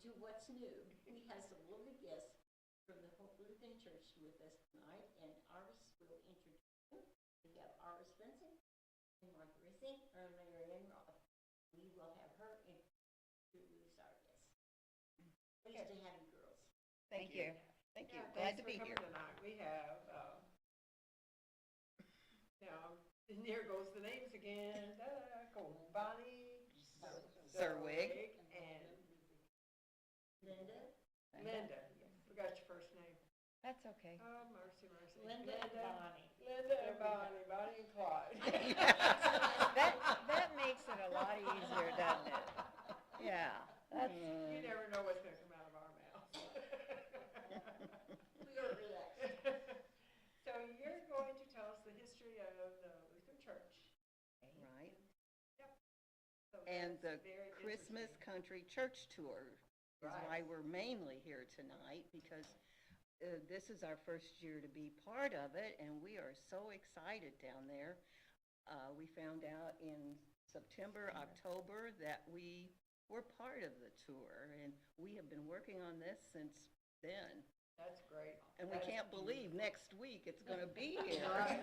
to what's new. We have some lovely guests from the Hope Lutheran Church with us tonight, and Iris will introduce them. We have Iris Benson and Martha Rissing and Marianne Roth. We will have her introduce our guests. Pleased to have you girls. Thank you. Thank you. Yeah, Glad to thanks be for here. coming tonight. We have, and here goes the names again. Bonnie, Zerwig. and Linda. Forgot your first name. That's okay. Oh, mercy. Linda and Bonnie. Linda and Bonnie and Clyde. That makes it a lot easier, doesn't it? Yeah. That's, You never know what's going to come out of our mouths. We are relaxed. So you're going to tell us the history of the Lutheran Church. right. Yep. So And the that's very Christmas interesting. Country Church Tour is Right. why we're mainly here tonight, because this is our first year to be part of it, and we are so excited down there. We found out in September, October that we were part of the tour, and we have been working on this since then. That's great. And we can't believe next week it's going to be here. Right.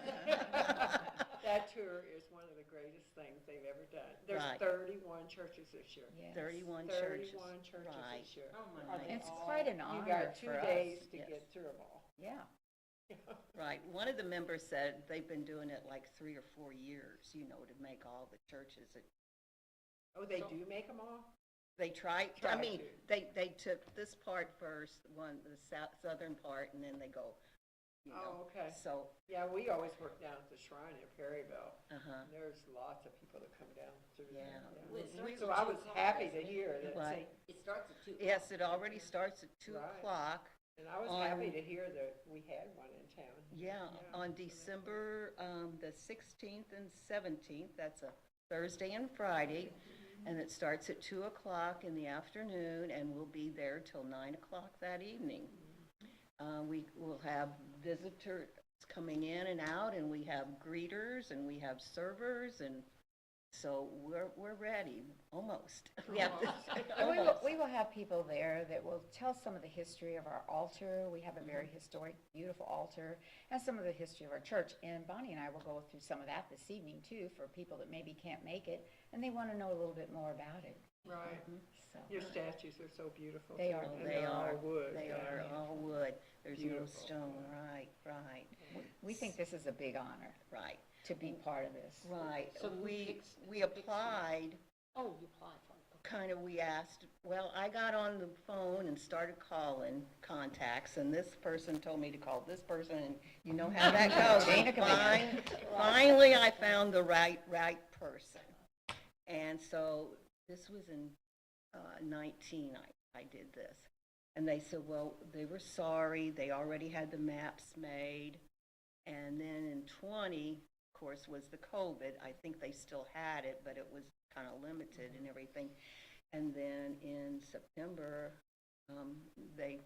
That tour is one of the greatest things they've ever done. There's Right. 31 churches this year. Yes. 31 churches. 31 churches Right. this year. Oh, my Are they goodness. It's all- quite an You honor got 2 for us. days to Yes. get through them all. Yeah. Right. One of the members said they've been doing it like 3 or 4 years, to make all the churches. Oh, they do make them all? They Try to. they took this part first, the southern part, and then they go, Oh, okay. So, Yeah, we always work down at the shrine in Perryville. uh-huh. And there's lots of people that come down through there. Yeah. Well, it starts So at I 2 was o'clock, happy doesn't to it? hear that. What? See, It starts at 2 o'clock. Yes, it already starts at 2 Right. o'clock. and I was on- happy to hear that we had one in town. Yeah, on December the 16th and 17th, that's a Thursday and Friday, and it starts at 2 o'clock in the afternoon, and we'll be there till 9 o'clock that evening. We will have visitors coming in and out, and we have greeters, and we have servers, and so we're ready, almost. Yeah, And almost. we will have people there that will tell some of the history of our altar. We have a very historic, beautiful altar, and some of the history of our church. And Bonnie and I will go through some of that this evening, too, for people that maybe can't make it, and they want to know a little bit more about it. Right. So, Your statues are so beautiful. They too, are. Oh, and they they're are. all wood. They yeah. are all wood. There's no Beautiful. stone. Right. we think this is a big honor Right. to be part of this. Right. So who we picks- we who picks applied. Oh, you applied for it. Kind of. We asked. Well, I got on the phone and started calling contacts, and this person told me to call this person, and you know how that goes. Chain of command. Finally, I found the right person, and so this was in 19. I did this, and they said, well, they were sorry. They already had the maps made. And then in 20, of course, was the COVID. I think they still had it, but it was kind of limited and everything. And then in September, they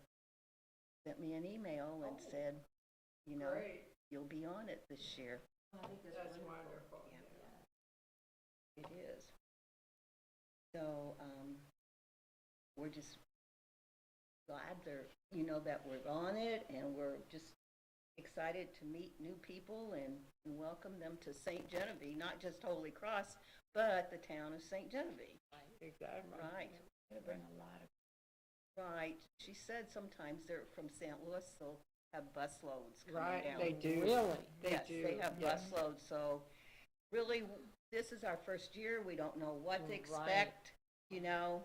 sent me an email and said, Great. you'll be on it this year. I think That's wonderful. It is. So we're just glad that we're on it, and we're just excited to meet new people and welcome them to St. Genevieve, not just Holy Cross, but the town of St. Genevieve. Exactly. Right, It'll bring a lot of. right. She said sometimes they're from St. Louis, they'll have busloads coming Right, down. they do. Really? They Yes, do. they have yes. busloads, so really, this is our first year. We don't know what to Right. expect, so.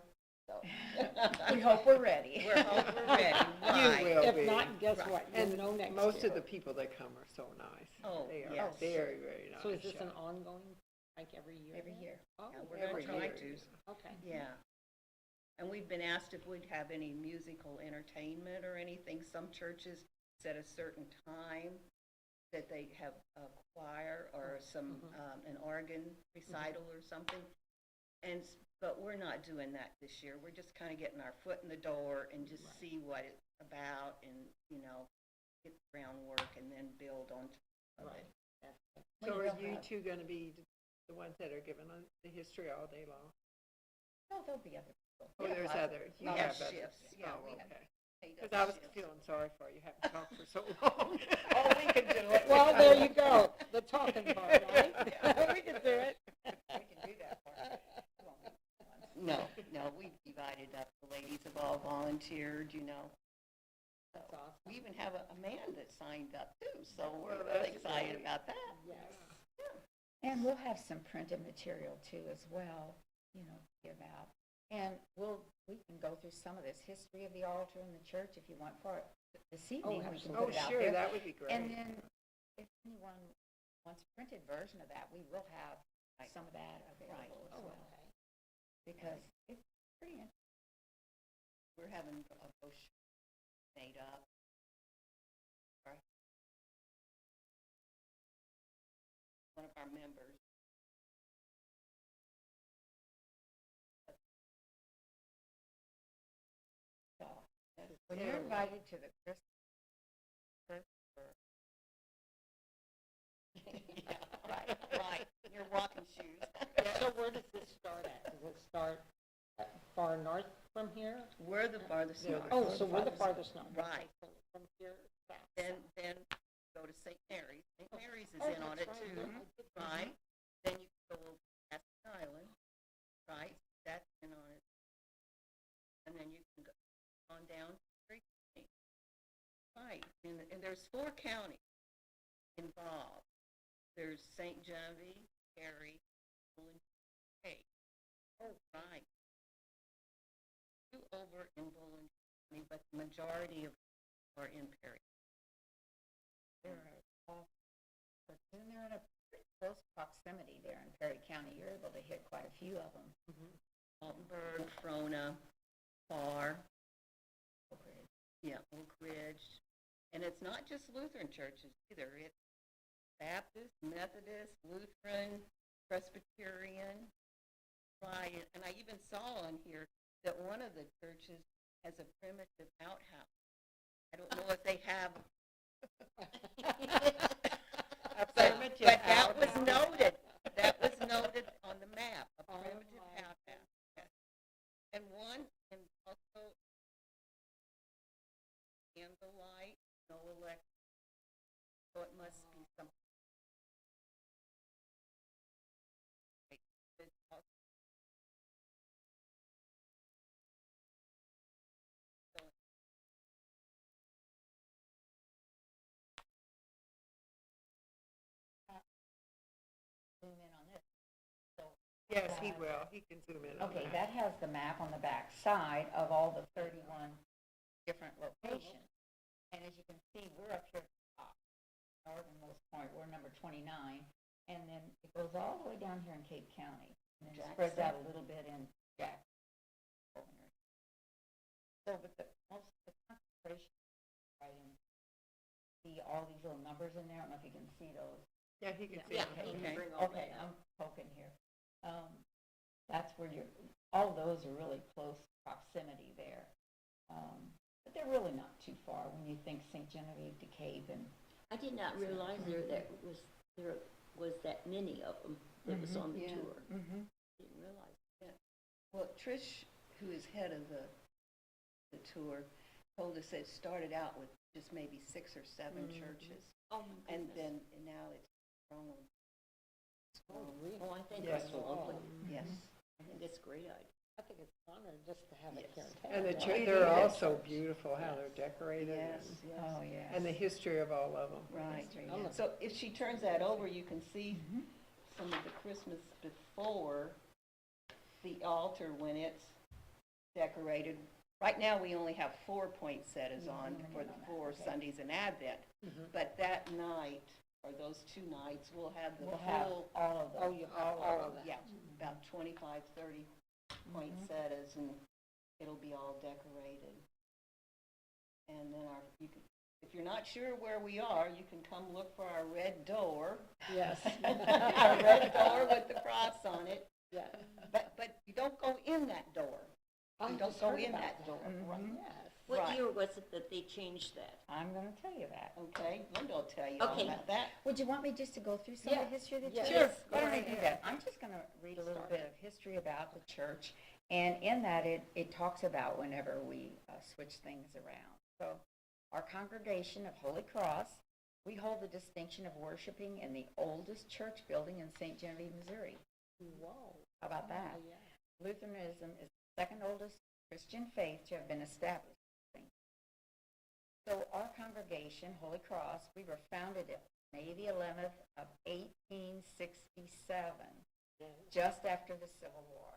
We hope we're ready. We're hope we're ready, right. will. If be. not, guess Right. what? And You'll know next most year. of the people that come are so nice. Oh, They are yes. very, very nice. So is this yeah. an ongoing, like every year? Every then? year. Oh, Yeah, we're Every gonna try year. to, okay. yeah. And we've been asked if we'd have any musical entertainment or anything. Some churches set a certain time that they have a choir or an organ recital or something. But we're not doing that this year. We're just kind of getting our foot in the door and just Right. see what it's about and, get the groundwork and then build on top of Right. it. That's- So Well, are you you don't two going to be the ones that are giving the history all day long? No, there'll be other people. Oh, We have there's lots of- others. You we have have others. shifts. Yeah, Oh, we have okay. paid Because up I was shifts. feeling sorry for you, haven't talked for so long. Oh, we can do it. Well, there you go, the talking part, right? We can do it. We can do that part. We won't be the ones. No, we've divided up. The ladies have all volunteered, you know. So, That's awesome. we even have a man that signed up too, so we're Well, really that's excited great. about that. Yes. And we'll have some printed material too as well, you know, to give out. And we can go through some of this history of the altar in the church if you want for it this evening. We can Oh, put it out sure, there. that would be great. And then if anyone wants a printed version of that, we will have Right. some of that available as Oh, well. okay. Because it's pretty interesting. We're having a brochure made up. Right. One of our members. So when you're invited to the Christmas, Yeah, right, your walking shoes. So where does this start at? Does it start far north from here? We're the farthest Yeah, north. Oh, so we're the farthest north. Right. From here south. Then go to St. Mary's. St. Mary's is Oh, in on it that's right. too, Yeah, I did that. right? Then you go over to Aspen Island, right? That's in on it. And then you can go on down to Great Plains. Right, and there's 4 counties involved. There's St. Genevieve, Perry, and Hay. Oh, right. 2 over in Bowling County, but the majority of are in Perry. they're all, but then they're in a pretty close proximity there in Perry County. You're able to hit quite a few of them. Altenburg, Frona, Farr, Oak Ridge. yeah, Oak Ridge. And it's not just Lutheran churches either. It's Baptist, Methodist, Lutheran, Presbyterian. Right, and I even saw on here that one of the churches has a primitive outhouse. I don't know if they have. But that was noted. That was noted on the map, a Oh, primitive my outhouse. Yes. And one, and also candlelight, no electric. So it must be some. It's also- Zoom in on this. Yes, he will. He can zoom in on Okay, that. that has the map on the back side of all the 31 different locations. And as you can see, we're up here at the top, northernmost point, we're number 29. And then it goes all the way down here in Cape County. And then it spreads out a little bit in Jackson. So, but the concentration, right, and see all these little numbers in there. I don't know if you can see those. Yeah, he can see Yeah, it. he can Okay. bring all Okay, that up. I'm poking here. That's where all those are really close proximity there. But they're really not too far when you think St. Genevieve, DeKalb, and I did not realize there was that many of them that was on the Yeah. tour. Didn't realize. Well, Trish, who is head of the tour, told us it started out with just maybe 6 or 7 churches. Oh, my And goodness. then, and now it's grown. Oh, really? Oh, I think Yes. that's lovely. Yes. I think that's a great idea. I think it's an honor just to have it here. Yes. in And the town. church, It they're all is. so beautiful, how they're decorated. Yes, and- yes. oh, yeah. And the history of all of them. Right. I'm a- So if she turns that over, you can see some of the Christmas before the altar when it's decorated. Right now, we only have 4 poinsettias on for the 4 Sundays in Advent. But that night, or those 2 nights, we'll have the We'll have full, all of them. Oh, you have all of that. yeah, about 25, 30 poinsettias, and it'll be all decorated. And then if you're not sure where we are, you can come look for our red door. Yes. Our red door with the cross on it. Yeah. But you don't go in that door. I You don't just go heard in about that door. Yes. What Right. year was it that they changed that? I'm going to tell you that. Okay, Linda will tell you all Okay. about that. Would you want me just to go through some of Yeah. the history of the Yes. church? Sure. Why don't I Go do right that? I'm just going to read a little Start. bit of history about the church And in that, it talks about whenever we switch things around. So our congregation of Holy Cross, we hold the distinction of worshiping in the oldest church building in St. Genevieve, Missouri. Whoa. How about that? Oh, yeah. Lutheranism is the second oldest Christian faith to have been established. So our congregation, Holy Cross, we were founded at May the 11th of 1867, just after the Civil War.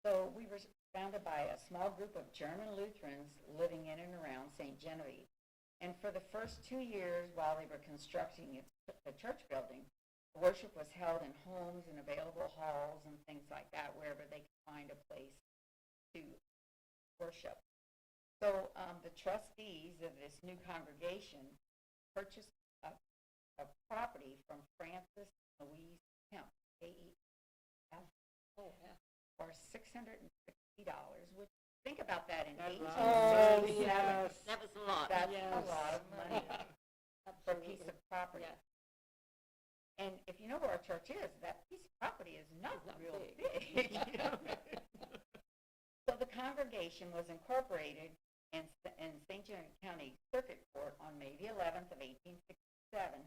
So we were founded by a small group of German Lutherans living in and around St. Genevieve. And for the first 2 years while they were constructing the church building, worship was held in homes and available halls and things like that, wherever they could find a place to worship. So the trustees of this new congregation purchased a property from Francis and Louise Kemp, K-E-F, for $660, which, think about that in 1867. yes. That was a lot. That's Yes. a lot of money for a piece of property. Yes. And if you know where our church is, that piece of property is not Not real big. big. So the congregation was incorporated in St. John County Circuit Court on May the 11th of 1867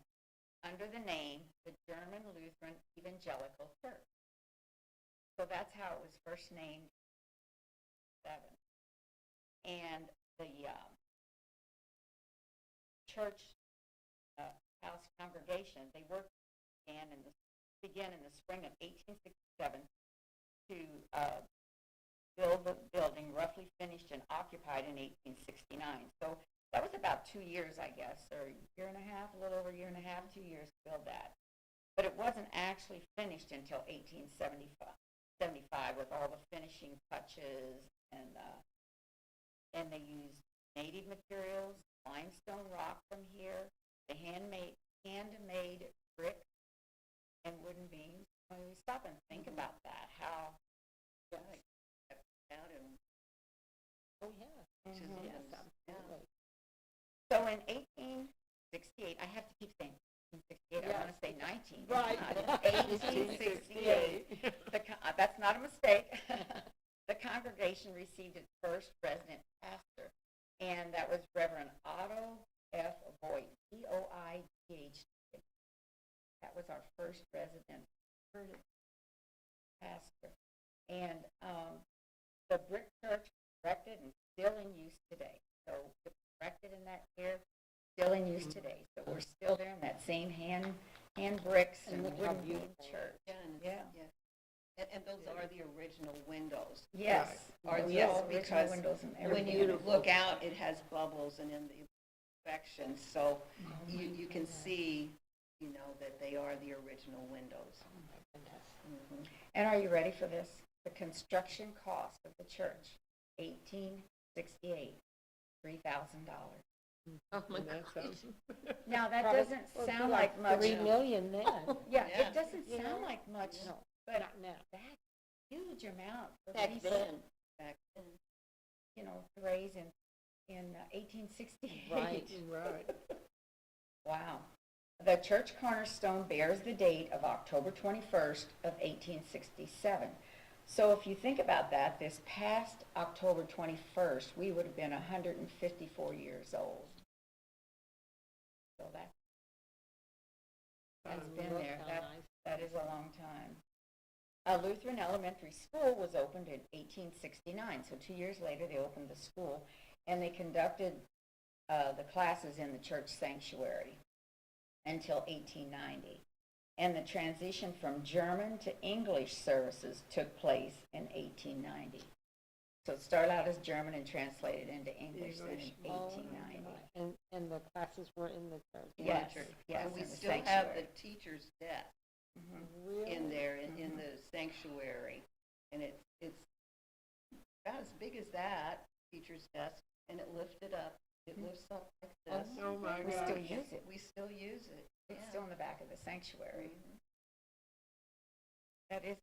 under the name the German Lutheran Evangelical Church. So that's how it was first named. And the church house congregation, they began in the spring of 1867 to build the building, roughly finished and occupied in 1869. So that was about 2 years, I guess, or a year and a half, a little over a year and a half, 2 years to build that. But it wasn't actually finished until 1875 with all the finishing touches, and they used native materials, limestone rock from here, the handmade brick and wooden beams. When we stop and think about that, how out and Oh, yeah. Mhm. Yes, absolutely. so in 1868, I have to keep saying 1868. I want to say 19. It's Right. not. It's 1868. That's not a mistake. The congregation received its first resident pastor, and that was Reverend Otto F. Voigt, Voith. That was our first resident pastor. And the brick church was erected and still in use today. So it was erected in that year, still in use today. So we're still there in that same hand bricks and And look how wooden beam beautiful. church. Yeah, and Yeah. And those are the original windows. Yes. Are Those yes, all original because windows and When everything. you look out, it has bubbles and in the inspection, so you can see, that they are the original windows. Oh, my goodness. Mhm. And are you ready for this? The construction cost of the church, 1868, $3,000. Oh, my And that's, gosh. Now, that Probably- doesn't well, sound like much. 3 million then. Yeah, Yeah. it doesn't You sound know? like much, No, but not now. that's a huge amount for Back these, then. Back then. to raise in 1868. Right. right. Wow. The church cornerstone bears the date of October 21st of 1867. So if you think about that, this past October 21st, we would have been 154 years old. So that's been Look there. how That, nice. that is a long time. A Lutheran elementary school was opened in 1869. So 2 years later, they opened the school, and they conducted the classes in the church sanctuary until 1890. And the transition from German to English services took place in 1890. So it started out as German and translated into English then in Oh, 1890. my. And the classes were in the church. Yes, Church. yes, And we in the still have the sanctuary. teacher's desk Mhm. Really? in there, in the sanctuary. And it's about as big as that, teacher's desk, and it lifted up. It lifts up like this. Oh, my We gosh. still use it. We still use it. It's Yeah. still in the back of the sanctuary. Mhm. That is,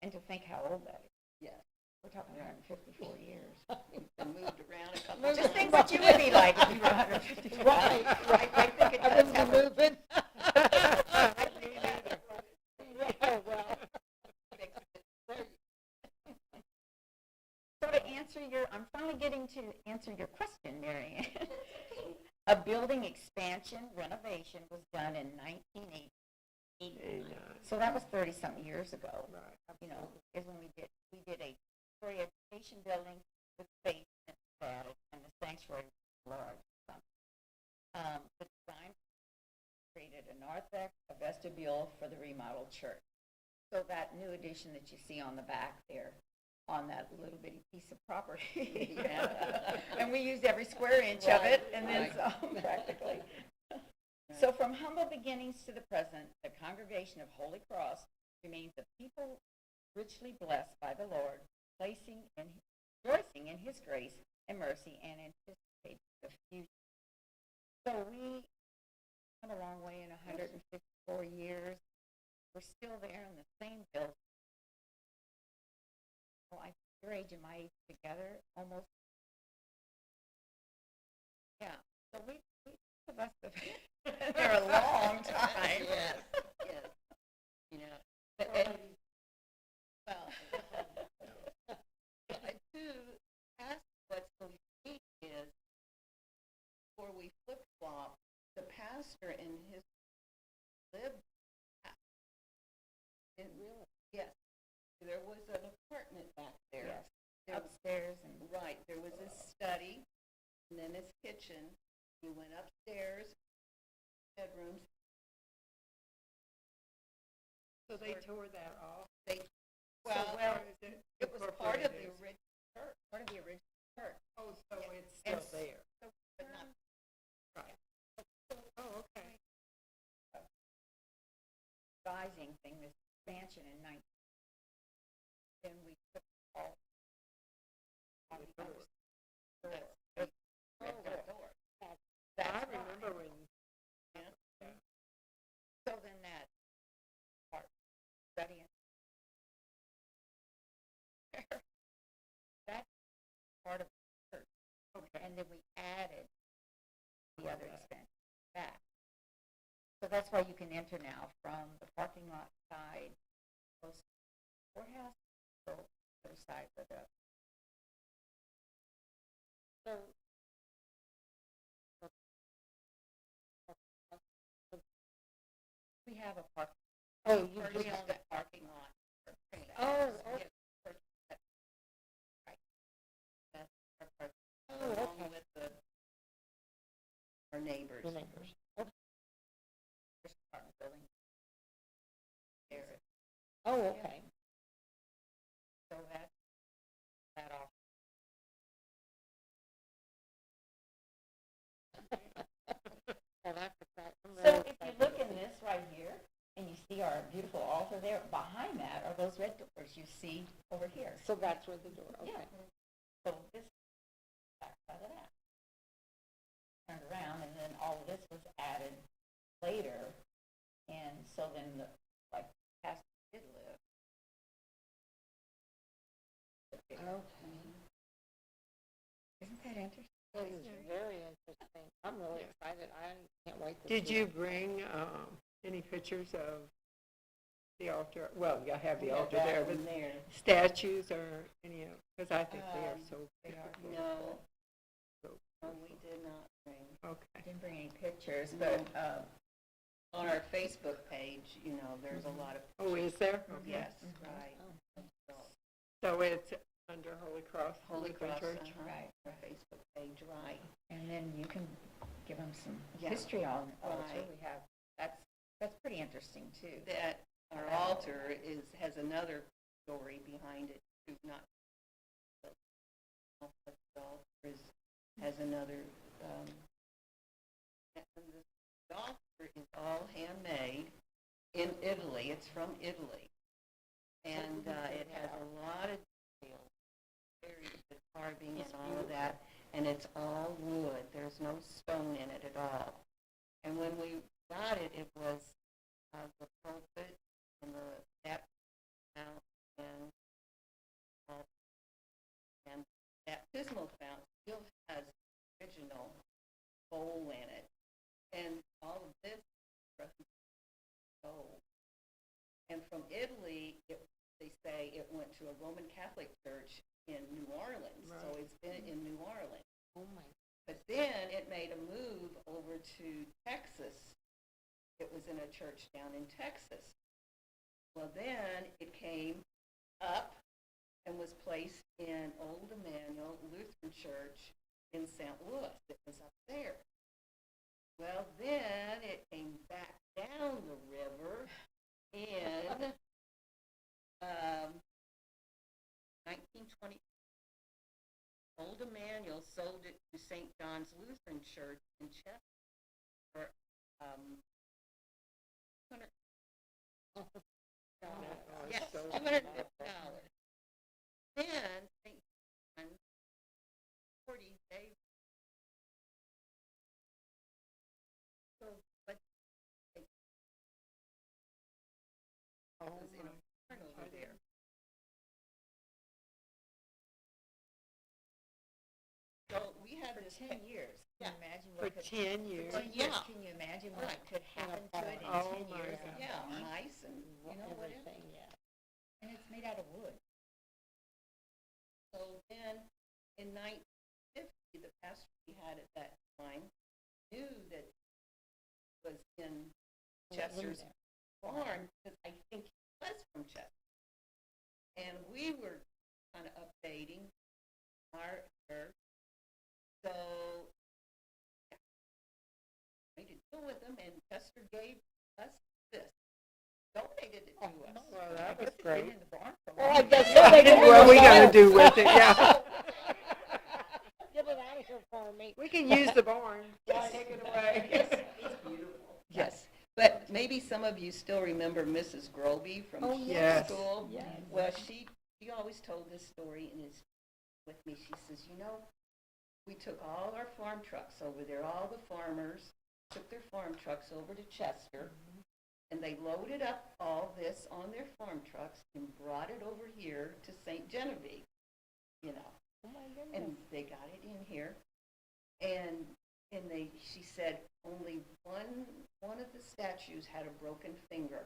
and to think how old that is. Yes. We're talking 154 years. And moved around a couple Moved Just times. think what you would be like if you were 154. Right. I think it I does wouldn't have be a moving. Yeah, well, finally getting to answer your question, Mary Ann. A building expansion renovation was done in 1980. 89. So that was 30-something years ago. Right. You know, is when we did a story education building with basement added and the sanctuary was large. The design created a narthex, a vestibule for the remodeled church. So that new addition that you see on the back there, on that little bitty piece of property. And we used every square inch of it, and then some practically. So from humble beginnings to the present, the congregation of Holy Cross remains a people richly blessed by the Lord, rejoicing in his grace and mercy, and anticipating the future. So we come a long way in 154 years. We're still there in the same building. Well, I think your age and my age together almost. Yeah. So we of us have been there a long time. Yes, yes. You know, well, to ask what's so unique is, before we flip-flop, the pastor and his lived. Didn't realize. Yes, there was an apartment back there. Yes. There- Upstairs and Right, there was his study, and then his kitchen. We went upstairs, bedrooms. So they tore that off? They, So well, where is it it was part of the incorporated? original church, part of the original church. Oh, so it's And still there. But not, Right. Oh, okay. advising thing, this expansion in 19. Then we took all on the Door. door. door. That's I why. remember when, So then that part, studying. That's part of the church. okay. And then we added the other expansion back. So that's why you can enter now from the parking lot side, close to the courthouse, go to the other side with the. So, We have a park. oh, you We just, own the parking lot. oh, okay. Right. That's our park, Oh, along okay. with our neighbors. The neighbors. Okay. First apartment building. There. Oh, okay. So that off. Well, that's exciting. I'm So really if you excited. look in this right here, and you see our beautiful altar there, behind that are those red doors you see over here. So that's where the door, Yeah. okay. So this back side of that. Turned around, and then all of this was added later, and so then the, like, pastor did live. Okay. Isn't that interesting? It is very interesting. I'm really excited. I can't wait to Did see you it. bring any pictures of the altar? Well, you have the We have altar that there, one but there. statues or any of, because I think they are so They are. beautiful. No, So no, we did not bring. I okay. didn't bring any pictures, but, On our Facebook page, you know, there's a lot of. Oh, is there? Okay. Yes, Mhm. right. So, So it's under Holy Cross Holy Lutheran Cross, Church? Right. our Facebook page, right. and then you can give them some Yeah. history on the altar. Right. We have, that's pretty interesting too. That our altar has another story behind it, too, not the altar has another, and the altar is all handmade in Italy. It's from Italy. And it has a lot of details, very good carving and all of that, and it's all wood. There's no stone in it at all. And when we got it, it was the pulpit and the baptismal and baptismal fountain still has the original bowl in it, and all of this is from gold. And from Italy, they say it went to a Roman Catholic church in New Orleans, so Right. it's been in New Orleans. Oh, my. But then it made a move over to Texas. It was in a church down in Texas. Well, then it came up and was placed in Old Emmanuel Lutheran Church in St. Louis. It was up there. Well, then it came back down the river in 1920. Old Emmanuel sold it to St. John's Lutheran Church in Chester for $200. Yes, $250. Then St. John's 40 days. So, but it Oh, was in a my. turnover there. So we had For this 10 years. Can you imagine For what could, 10 years. Well, yeah. Can you imagine what Right. could happen to it in Oh, 10 my years? God. Yeah, mice and, you know, whatever. Everything, yeah. And it's made out of wood. So then, in 1950, the pastor we had at that time knew that was in Chester's farm, because I think he was from Chester. And we were kind of updating our church. So, yeah, we did deal with them, and Chester gave us this, donated it to us. Well, that was It's been great. in the barn for a Well, while. I guess what they do What are we is going to do with it? Yeah. Get it out of here for me. We can use the barn. Take it away. It's beautiful. Yes, but maybe some of you still remember Mrs. Groby from Oh, yes. school. Yes. Well, she always told this story and is with me. She says, you know, we took all our farm trucks over there, all the farmers took their farm trucks over to Chester, and they loaded up all this on their farm trucks and brought it over here to St. Genevieve, you know. Oh, my goodness. And they got it in here, and she said only one of the statues had a broken finger,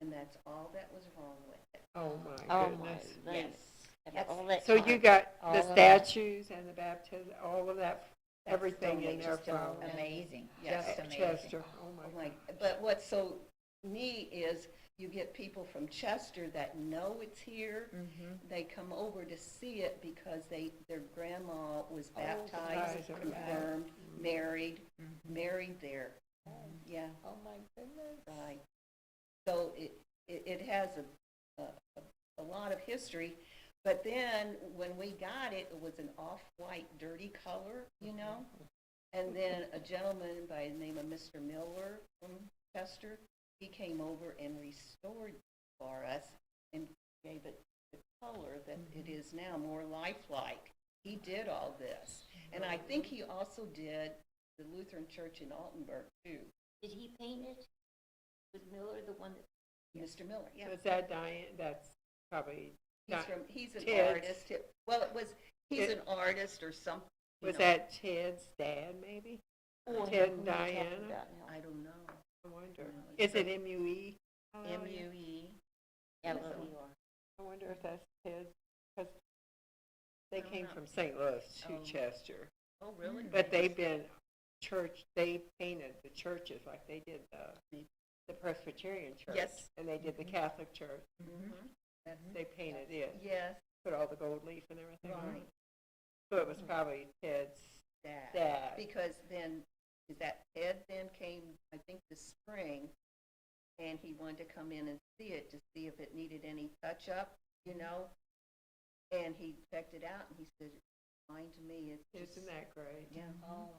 and that's all that was wrong with it. Oh, my Oh, goodness. my. Yes. And all that So you time. got All the of that. statues and the baptism, all of that, That's everything in donated there to from Amazing, Yes. just amazing. Chester. Oh, my God. But what's so neat is you get people from Chester that know it's here. Mhm. They come over to see it because their grandma was baptized, baptized, right. confirmed, married there. Yeah, Oh, my goodness. right. So it has a lot of history. But then when we got it, it was an off-white, dirty color, you know? And then a gentleman by the name of Mr. Miller from Chester, he came over and restored for us and gave it the color that it is now, more lifelike. He did all this. And I think he also did the Lutheran Church in Altenburg, too. Did he paint it? Was Miller the one that? Mr. Miller, yeah. Was that Diane? That's probably, He's an Ted's. artist. Well, he's an artist or something. you was know. that Ted's dad, maybe? Oh, Ted who and are you talking Diana? about now? I don't know. I wonder. No, Is it's it MUE? MUE. Yeah, So- well, you are. I wonder if that's Ted, because they I don't came know. from St. Louis to Oh. Chester. Oh, really? But they've been they painted the churches like they did the Presbyterian church. Yes. And they did the Catholic church. Mhm. They painted it, Yes, put all the gold leaf and everything on right. it. So it was probably Ted's Dad. dad. Because then, is that Ted then came, I think, this spring, and he wanted to come in and see it to see if it needed any touch-up, you know? And he checked it out, and he said, fine to me. It's just, Isn't that great? yeah. Oh,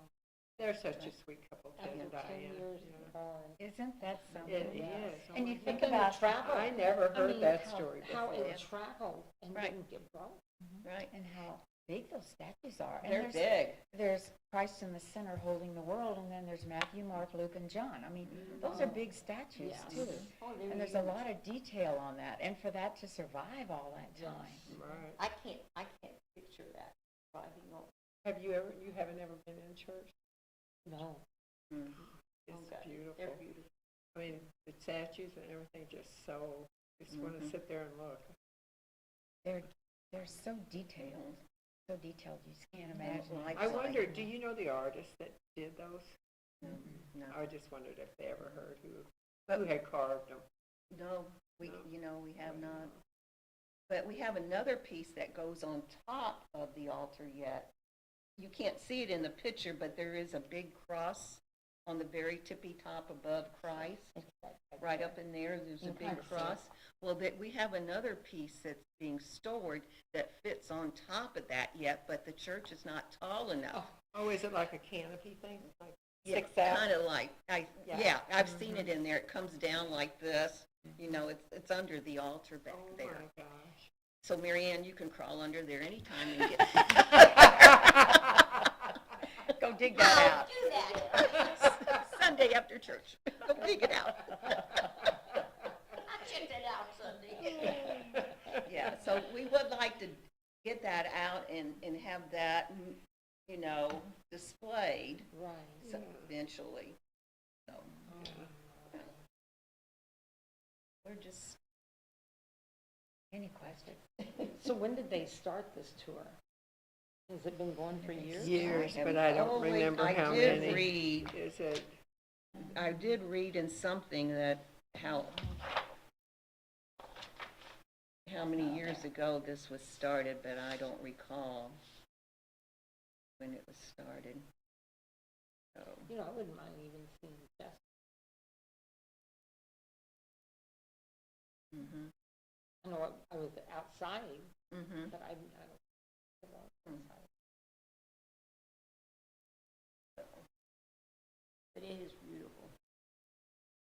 They're such a sweet couple, Ted after and 10 Diane. years yeah. in barn. Isn't that something? It is. Oh And my you think But then about the travel. I never heard mean, that how- story How before. it traveled and Right. didn't get broke. Right. and how big those statues are. And They're there's, big. there's Christ in the center holding the world, and then there's Matthew, Mark, Luke, and John. I mean, those are big statues Yeah. too. Oh, they're And there's a huge. lot of detail on that, and for that to survive all that time. Right. I can't picture that driving on. You haven't ever been in church? No. It's Okay. beautiful. They're beautiful. I mean, the statues and everything just so, just want to Mhm. sit there and look. They're so detailed, you just can't imagine. life I size. wonder, do you know the artist that did those? No. I just wondered if they ever heard who But- had carved them. No, we, No. we have not. But we have another piece that goes on top of the altar yet. You can't see it in the picture, but there is a big cross on the very tippy top above Christ. Right up in there, there's a You big kinda see it. cross. Well, that we have another piece that's being stored that fits on top of that yet, but the church is not tall enough. Oh, is it like a canopy thing? Like Yeah, sticks out? kind of like, Yeah. yeah, I've seen it in there. It comes down like this. It's under the altar back Oh, there. my gosh. So Mary Ann, you can crawl under there anytime and get. Go dig that out. Do that. Sunday after church. Go dig it out. I checked it out Sunday. Yeah, so we would like to get that out and have that, displayed Right. so eventually. So Yeah. we're just, Any questions? So when did they start this tour? Has it been going for years? Years, have but I don't always- remember how I did many. read, Is it, I did read in something that how many years ago this was started, but I don't recall when it was started. So, You know, I wouldn't mind even seeing just, mhm, I know I was outside, mhm. but I don't. Outside. But it is beautiful.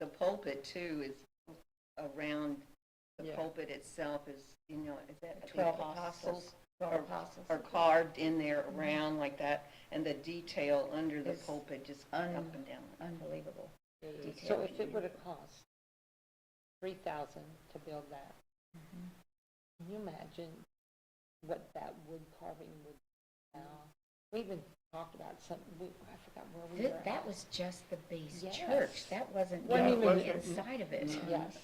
The pulpit too is around, the Yeah. pulpit itself is, is that the 12 apostles? 12 Are- apostles. Are carved in there around like that, and the detail under the It's pulpit just un- up and down. Unbelievable. So Detail. if it would have cost 3,000 to build that, can you imagine what that wood carving would be now? We even talked about some, I forgot where we were That at. was just the base Yes. church. That wasn't Wasn't the even- inside of it. Yes.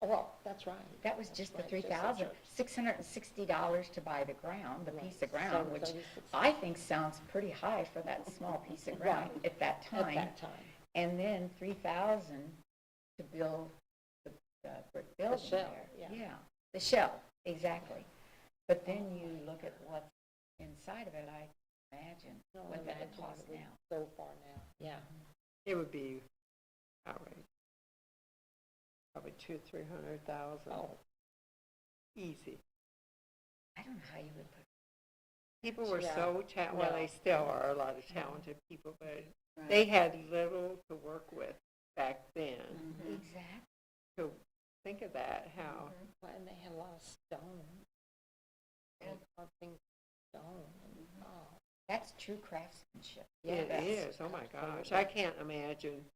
Oh, well, that's right. That was just the Right, just the $3,000, church. $660 to buy the ground, the Right. piece of So ground, which 36 I think sounds pretty high for that small piece of ground Right. at that At time. that time. And then 3,000 to build the brick building shell, there. yeah. Yeah, the shell, exactly. But then you look at what's inside of it, I imagine No, what that would imagine cost it would now. go far now. Yeah. it would be outrageous. Probably 200,000-300,000. Oh. Easy. I don't know how you would put, People were Yeah. so well, they Yeah. still are a lot of talented people, but Right. they had little to work with back then. Mhm. exactly. So think of that, how, Well, and they had a lot of stone. They carved things in stone. And, oh, That's true craftsmanship. it That's- is, oh my gosh. I can't imagine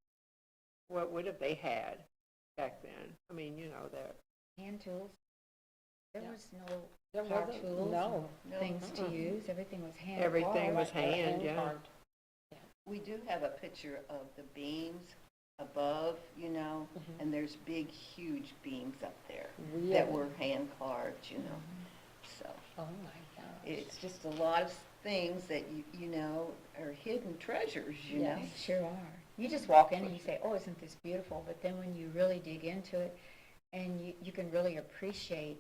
what would have they had back then. I mean, that. Hand tools. There Yeah. was no there power wasn't, tools, no. things to use. Everything was hand Everything carved. was hand, yeah. carved. We do have a picture of the beams above, and there's big, huge beams up there that Really? were hand carved, So Oh, my gosh. it's just a lot of things that are hidden treasures, They sure are. You just walk in and you say, oh, isn't this beautiful? But then when you really dig into it and you can really appreciate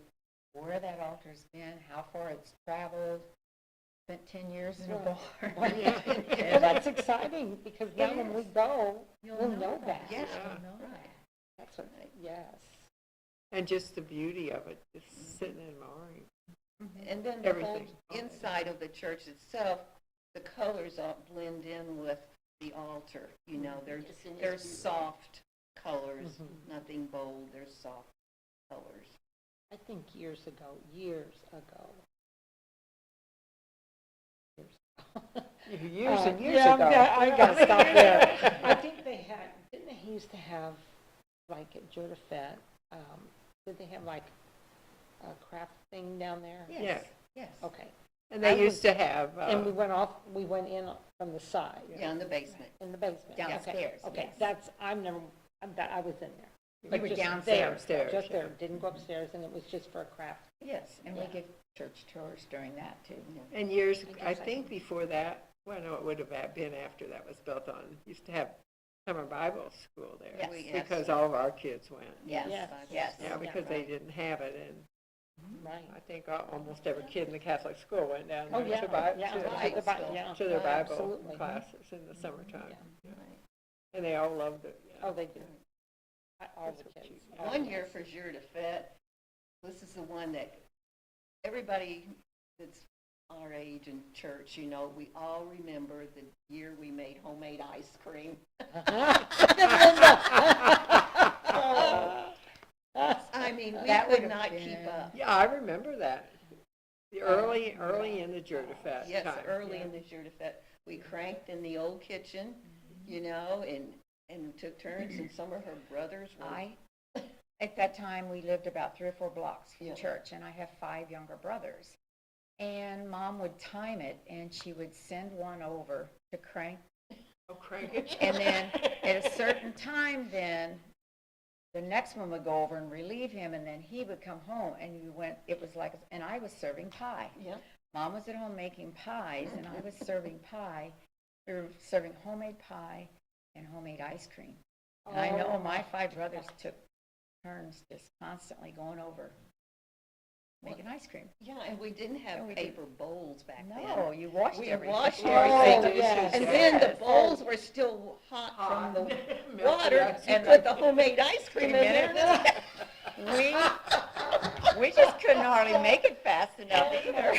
where that altar's been, how far it's traveled, spent 10 years in a Right. bar. Well, that's exciting because now when we go, we'll know that. Yeah. You'll know Right. that. That's what, yes. And just the beauty of it, just sitting and admiring. And then the whole Everything. inside of the church itself, the colors all blend in with the altar, they're Yes, and it's they're beautiful. soft colors, Mhm. nothing bold, they're soft colors. I think years ago. Years ago. Years and years yeah, ago. I gotta stop there. I think they had, didn't they used to have, like at Jodafet, did they have like a craft thing down there? Yes. Yes. Okay. And they I used to have, And we went in from the side, Yeah, in the basement. in the basement. Okay. Downstairs, Okay, yes. that's, I was in there. We But were just downstairs. there, Downstairs, just yeah. there, didn't go upstairs, and it was just for a craft. Yes, and we Yeah. give church tours during that too. And years, I guess I think before that, well, no, it would have been after that was built on, used to have summer Bible school there. Yes. Yes. Because all of our kids went. Yes, Yes. yes. Yeah, because they didn't have it, and Right. I think almost every kid in the Catholic school went down Oh, there yeah, to Bi- yeah, to- to the Bi- yeah. to their Right, Bible absolutely. classes in the summertime. Yeah. Yeah. And they all loved it, yeah. Oh, they do. All the That's so kids. cute. all the One year kids. for Jour de Fête, this is the one that everybody that's our age in church, you know, we all remember the year we made homemade ice cream. I mean, we That could would've not keep been- up. Yeah, I remember that. The early in the Jour de Fête Yes, time. early yeah. in the Jour de Fête. We cranked in the old kitchen, you know, and took turns, and some of her brothers were. At that time, we lived about 3 or 4 blocks from Yeah. church, and I have 5 younger brothers. And Mom would time it, and she would send one over to crank. Oh, crank it. And then at a certain time, then the next one would go over and relieve him, and then he would come home, and it was like, and I was serving pie. Yeah. Mom was at home making pies, and I was serving pie. We were serving homemade pie and homemade ice cream. And I know my 5 brothers took turns just constantly going over making ice cream. Yeah, and we didn't have And we paper bowls back then. No, you washed We everything. washed everything. everything. yes. And then the Yes. bowls were still hot from the Melted water. ice You And put the homemade ice cream in there. We just couldn't hardly make it fast enough either.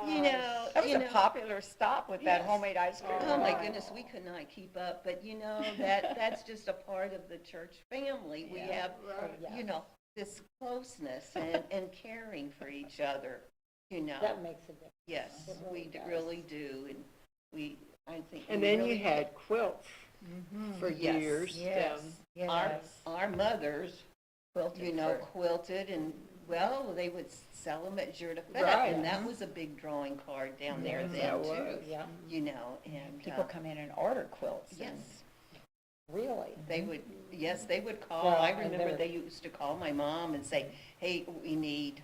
You know, That was you a know. popular stop with that Yes. homemade ice cream. Oh my goodness, we could not keep up, but you know, that's just a part of the church family. We Yeah. have, Right. you know, this closeness and caring for each other, you know. That makes a difference. Yes, It really we does. really do, and I think. And we then really you had quilts for Yes. years. Yes, Our, yes. our mothers, Quilted you know, for- quilted, and, well, they would sell them at Jour de Fête, Right. and that was a big drawing card down there Yes, then, that too. was. Yeah, You know, and. People come in and order quilts. Yes. and- really. They would, yes, they would call. Well, I and remember they're- they used to call my mom and say, hey, we need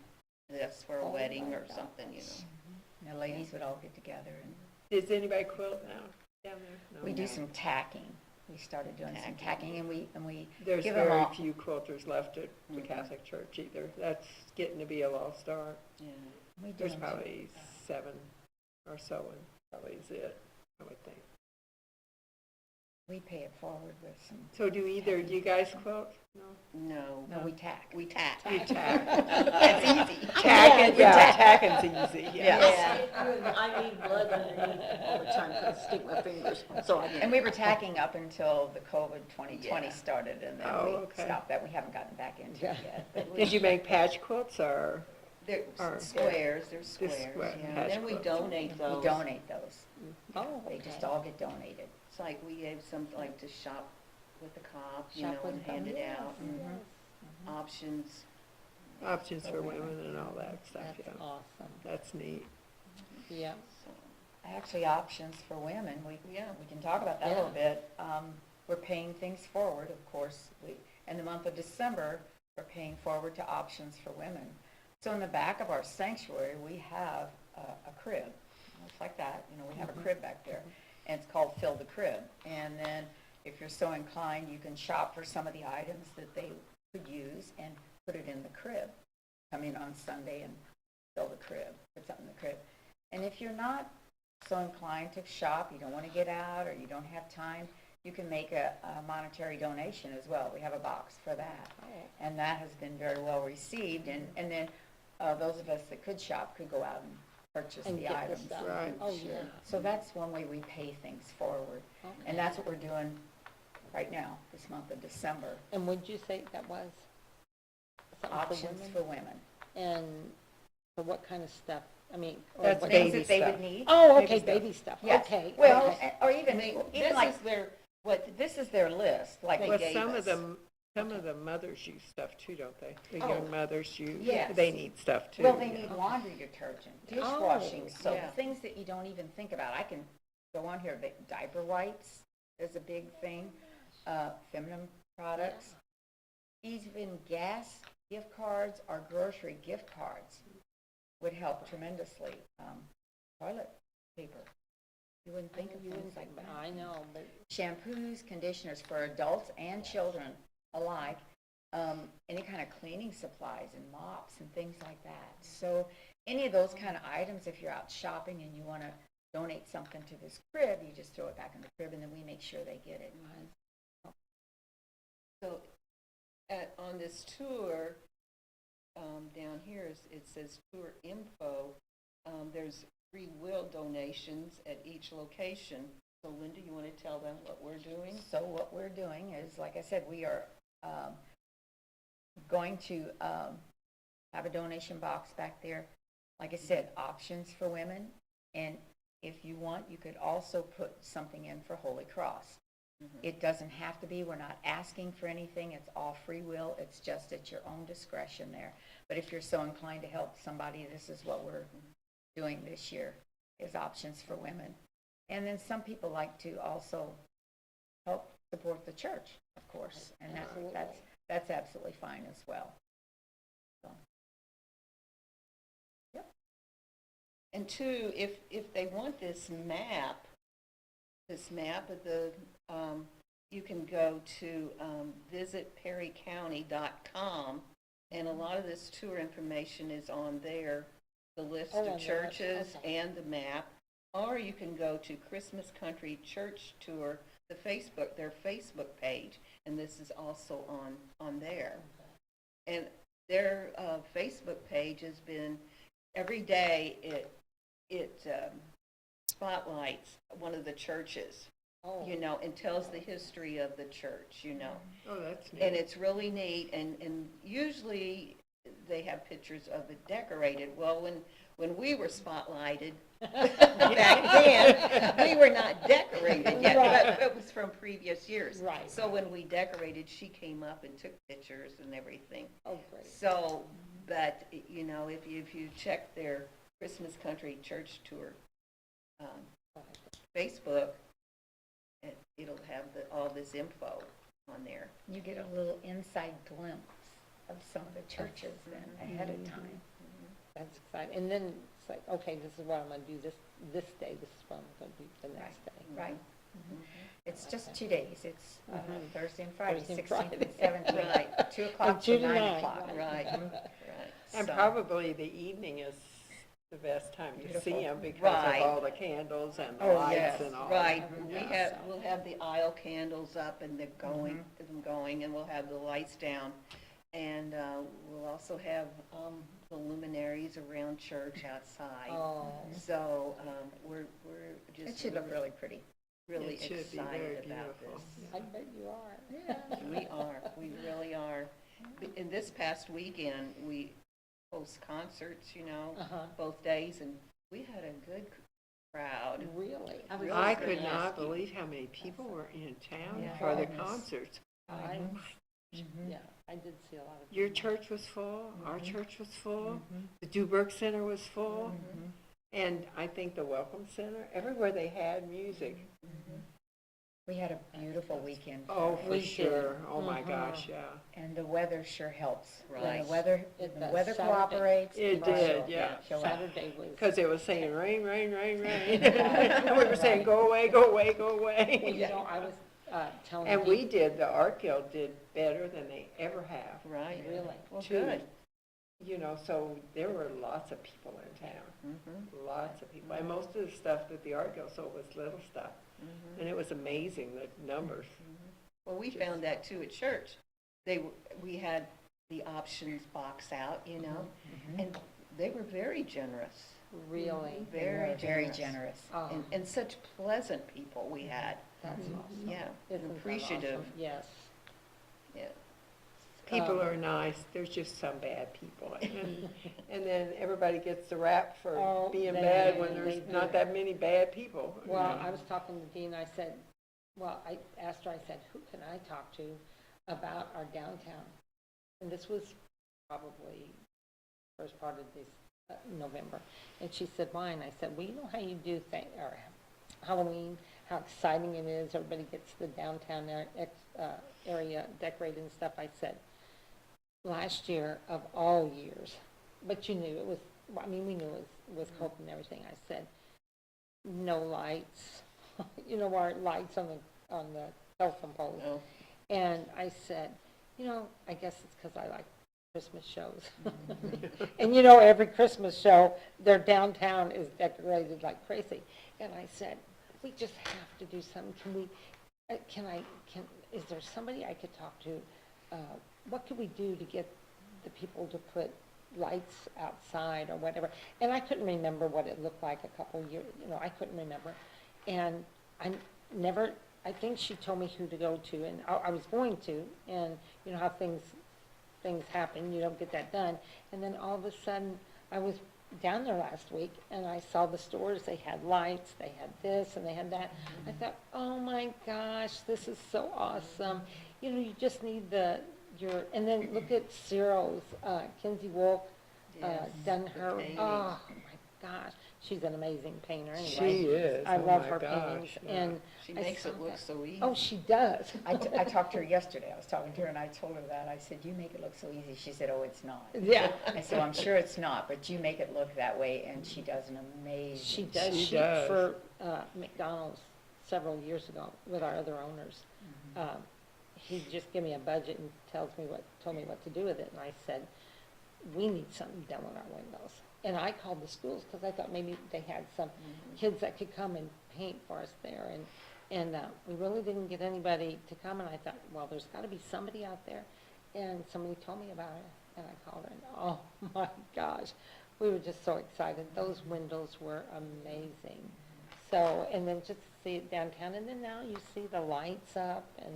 this for a Oh, wedding my or something, you know. And the ladies would all get together and Does anybody quilt now down there? No. we do some tacking. We started doing some tacking and we There's give them very all. few quilters left at the Catholic Church either. That's getting to be a lost art. Yeah. We do There's them probably 7 or so, and probably is it, I would think. We pay it forward with some, So do either, do you guys quilt? No? No, no, we tack. we tack. You tack. That's easy. Tacking, yeah, tacking's easy, Yeah. yes. I need blood underneath all the time, because I stick my fingers, so I And we were tacking up until the COVID 2020 Yeah. started and then Oh, we okay. stopped that. We haven't gotten back into it yet. but we- Did you make patch quilts or? They're Or- squares, they're squares, square yeah. patch Then we quilts. donate We those. donate those. Oh, They just all get donated. It's like we gave some, like, to shop with the cop, you Shop know, with and the hand Cop, it yes, out, and options. Options for women and all that stuff, That's yeah. awesome. That's neat. Yeah. So, Actually, options for women, we Yeah. can talk about that a little bit. We're paying things forward, of course. In the month of December, we're paying forward to options for women. So in the back of our sanctuary, we have a crib. Looks like that, you know, we have a crib back there. And it's called Fill the Crib. And then if you're so inclined, you can shop for some of the items that they could use and put it in the crib. Come in on Sunday and fill the crib, put something in the crib. And if you're not so inclined to shop, you don't want to get out or you don't have time, you can make a monetary donation as well. We have a box for that. And that has been very well received. And then those of us that could shop could go out and purchase And the get the items. stuff. Right. Oh, yeah. So that's one way we pay things forward. Okay. And that's what we're doing right now, this month of December. And would you say that was something Options women? for women. And for what kind of stuff? I mean, or That's what- baby Things that they stuff. would need. Oh, baby okay, stuff. baby stuff. Yes. Okay. Well, okay. or I even mean, even this like, is their, what, this is their list, like they Well, gave some us. of them, some of the mothers use stuff too, don't they? The Oh. young mothers use, Yes. they need stuff too. Well, they yeah. need laundry detergent, dishwashing Oh, soap, yeah. things that you don't even think about. I can go on here, diaper wipes is a big thing, feminine products. even gas gift cards or grocery gift cards would help tremendously. Toilet paper. You wouldn't think of You things wouldn't like think, that. I know, but Shampoos, conditioners for adults and children alike, any kind of cleaning supplies and mops and things like that. So any of those kind of items, if you're out shopping and you want to donate something to this crib, you just throw it back in the crib and then we make sure they get it. So, on this tour, down here, it says tour info. There's free will donations at each location. So Linda, you want to tell them what we're doing? So what we're doing is, like I said, we are going to have a donation box back there. Like I said, options for women. And if you want, you could also put something in for Holy Cross. It doesn't have to be. We're not asking for anything. It's all free will. It's just at your own discretion there. But if you're so inclined to help somebody, this is what we're doing this year, is options for women. And then some people like to also help support the church, of course, and that's absolutely fine as well. So. Yep. And two, if they want this map of the, you can go to visitperrycounty.com, and a lot of this tour information is on there, the list Oh, on of that, churches okay. and the map. Or you can go to Christmas Country Church Tour, their Facebook page, and this is also on there. And their Facebook page has been, every day it spotlights one of the churches, oh, and tells the history of the church, Oh, that's neat. And it's really neat, and usually they have pictures of it decorated. Well, when we were spotlighted back then, we were not decorated yet, but it was from previous years. Right. So when we decorated, she came up and took pictures and everything. oh, great. So, but, if you check their Christmas Country Church Tour Facebook, it'll have all this info on there. You get a little inside glimpse of some of the churches then ahead of time. That's exciting. And then it's like, okay, this is what I'm going to do this day. This is what I'm going to do the next day. Right. It's just 2 days. It's Thursday and Friday, Thursday and 16th and Friday. 17th, Right. 2 o'clock June to 9 and 9, o'clock. Right, right. And So- probably the evening is the best time to see Beautiful. them because Right. of all the candles and the Oh, lights yes. and all. Right, Yeah. we'll have the aisle candles up and they're going, and we'll have the lights down. And we'll also have the luminaries around church outside. Oh, So we're It just should look really pretty. really It should be very excited about beautiful. this. I bet you are. We really are. In this past weekend, we host concerts, Uh-huh. both days, and we had a good crowd. Really? Really I good. could not believe how many people were in town Yeah. for the Goodness. concerts. Yeah, I did see a lot of. Your people. church was full, our church was full, the Duberg Center was full, and I think the Welcome Center, everywhere they had music. We had a beautiful weekend. Oh, for We sure. did. Oh, my gosh, yeah. And the weather sure helps. When Right. the weather, It the does. weather Saturday. cooperates. It people did, show up. yeah. Show up. Saturday was. Because it was saying rain, rain, rain, rain. And we were saying, go away, go away, go Well, away. I was telling And people. we did, the Art Guild did better than they ever have. Right. Really? Well, Too. good. So there were lots of people in town, Mhm. lots of people. And most of the stuff that the Art Guild sold was little stuff. And it was amazing, the numbers. Well, we found that too at church. We had the options box out, and they were very generous, Really? They were very very generous. Oh, And such pleasant people we had. that's awesome. Yeah, Isn't that appreciative. awesome? Yes. Yeah. People are nice, there's just some bad people. And then everybody gets the rap for Oh, being they bad do, when they there's do. not that many bad people. Well, I was talking to Dean, I said, I asked her, I said, who can I talk to about our downtown? And this was probably first part of this November. And she said, mine. I said, well, you know how you do or Halloween, how exciting it is, everybody gets the downtown area decorated and stuff. I said, last year of all years, but you knew it was, I mean, we knew it was COVID and everything. I said, no lights, our lights on the telephone poles. Oh. And I said, I guess it's because I like Christmas shows. And every Christmas show, their downtown is decorated like crazy. And I said, we just have to do something. Is there somebody I could talk to? What could we do to get the people to put lights outside or whatever? And I couldn't remember what it looked like a couple years, I couldn't remember. And I think she told me who to go to, and I was going to, and you know how things happen, you don't get that done. And then all of a sudden, I was down there last week, and I saw the stores, they had lights, they had this, and they had that. I thought, oh my gosh, this is so awesome. You just need and then look at Cyril's, Kinsey Wolf, done her, oh my gosh, she's an amazing painter anyway. She is. I Oh love my her gosh, paintings, yeah. and She I makes saw it look that. so easy. Oh, she does. I talked to her yesterday. I was talking to her and I told her that. I said, you make it look so easy. She said, oh, it's not. Yeah. I said, well, I'm sure it's not, but you make it look that way, and she does an amazing. She does. She She does. for McDonald's several years ago with our other owners. He just gave me a budget and told me what to do with it, and I said, we need something done on our windows. And I called the schools because I thought maybe they had some kids that could come and paint for us there, and we really didn't get anybody to come. And I thought, well, there's got to be somebody out there, and somebody told me about it, and I called her, and oh my gosh, we were just so excited. Those windows were amazing. So, and then just to see it downtown, and then now you see the lights up, and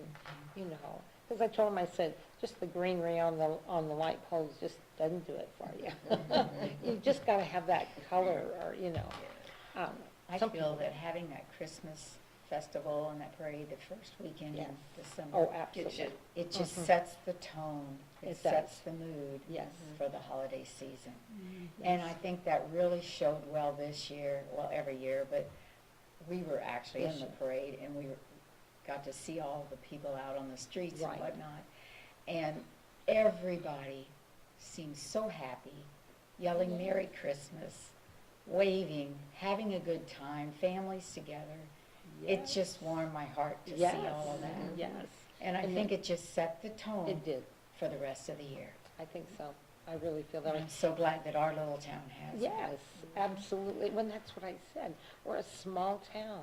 because I told him, I said, just the greenery on the light poles just doesn't do it for you. You just got to have that color, or I some feel people- that having that Christmas festival and that parade the first weekend Yes. in December. Oh, absolutely. It just sets the tone. It It sets does. the mood Yes. for the holiday season. And I think that really showed well this year, well, every year, but we were actually This in the year. parade, and we got to see all the people out on the streets and Right. whatnot. And everybody seemed so happy, yelling Merry Christmas, waving, having a good time, families together. It just warmed my heart to see all of that. Yes, And I And think it just set the tone it did. for the rest of the year. I think so. I really feel that And way. I'm so glad that our little town has it. Yes, absolutely. Well, that's what I said. We're a small town.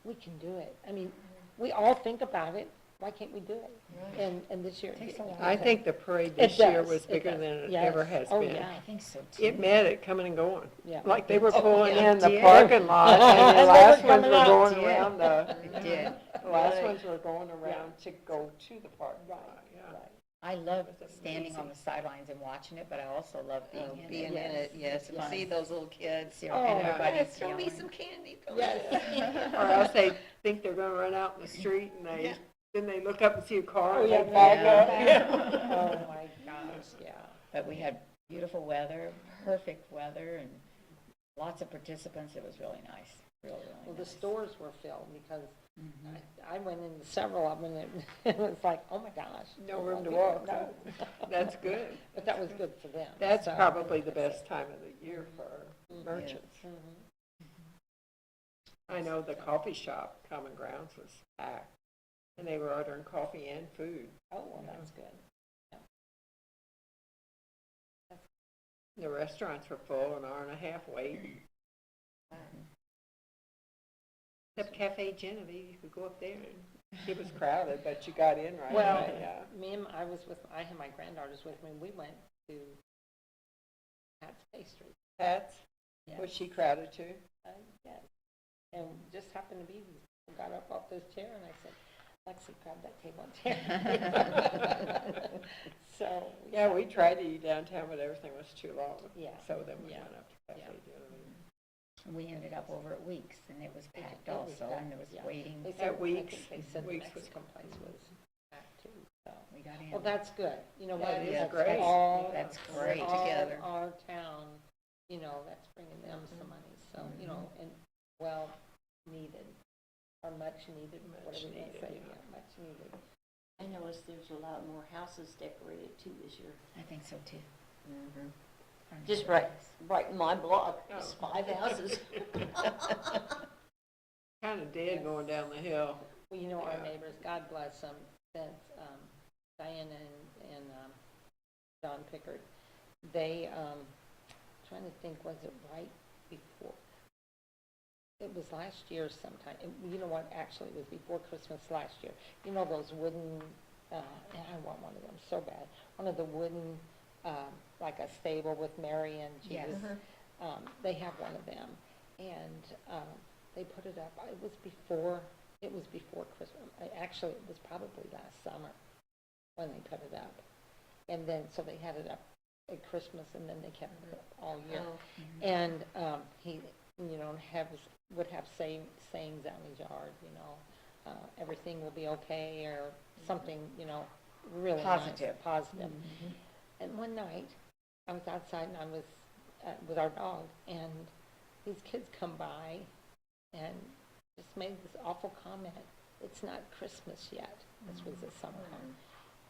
We can do it. I mean, we all think about it. Why can't we do it? Right. And this year. Takes a lot. I think the parade It this year does, was it bigger does. than it Yes. ever has Oh, been. yeah. I think so too. It met it coming and going. Yeah. Like they were Oh, pulling yeah, in it the did. parking lot, and the They were last ones coming were out. going It did. around It did. the last Right. ones were going around to go to the parking Right, lot, yeah. right. I love It was standing on the sidelines and watching it, but I also love being in Being in it. it, yes, and It's see fun. those little kids. See Oh, everybody's Yes, throw me yelling. some candy. throw me Yes. Or else they think they're gonna run out in the street, and Yeah. then they look up and see a car, Oh, and yeah, they back yeah. up. Oh, my gosh, yeah. But we had beautiful weather, perfect weather, and lots of participants. It was really nice, really Well, the nice. stores were filled because Mhm. I went into several of them, and it was like, oh my gosh. No room to people. walk. No. That's good. But that was good for them. That's so. probably the best time of the year for merchants. Mhm. I know the coffee shop, Common Grounds, was packed, and they were ordering coffee and food. Oh, well, that's good. The restaurants were full, an hour and a half wait. Except Cafe Genevieve, you could go up there, and it was crowded, but you got in right Well, away, yeah. I had my granddaughters with me, we went to Pat's Pastry. Pat's, Yeah. was she crowded too? Yes. And just happened to be, these people got up off this chair, and I said, Lexi, grab that table and chair. So. Yeah, we tried to eat downtown, but everything was too long. Yeah. So then we Yeah. went up to Cafe Yeah. Genevieve. We ended up over at Weeks, and it was packed It was also, and there packed, was yeah. waiting. They said, At Weeks, I think they said the Weeks was Mexican place was packed too, so. We got in. Well, that's good. You know what? That is That's great. all- That's great. all Together. Our town, that's bringing them some money, so, and well needed, or much needed, Much whatever you want to needed, say, yeah. yeah, much needed. I noticed there's a lot more houses decorated too this year. I think so too. Just right in my block, it's 5 houses. Kind of dead going down the hill. Well, you know, our Yeah. neighbors, God bless them, since Diana and Don Pickard, they, trying to think, was it right before? It was last year sometime. You know what, actually, it was before Christmas last year. You know those wooden, and I want one of them so bad. One of the wooden, like a stable with Mary and Yes. Jesus. They have one of them. And they put it up. It was before Christmas. Actually, it was probably last summer when they put it up. And then, so they had it up at Christmas, and then they kept it up all year. Oh. And he, you know, would have sayings out in his yard, you know, everything will be okay, or something, you know, really nice, Positive. positive. And one night, I was outside and I was with our dog, and these kids come by and just made this awful comment. It's not Christmas yet. This was this summertime.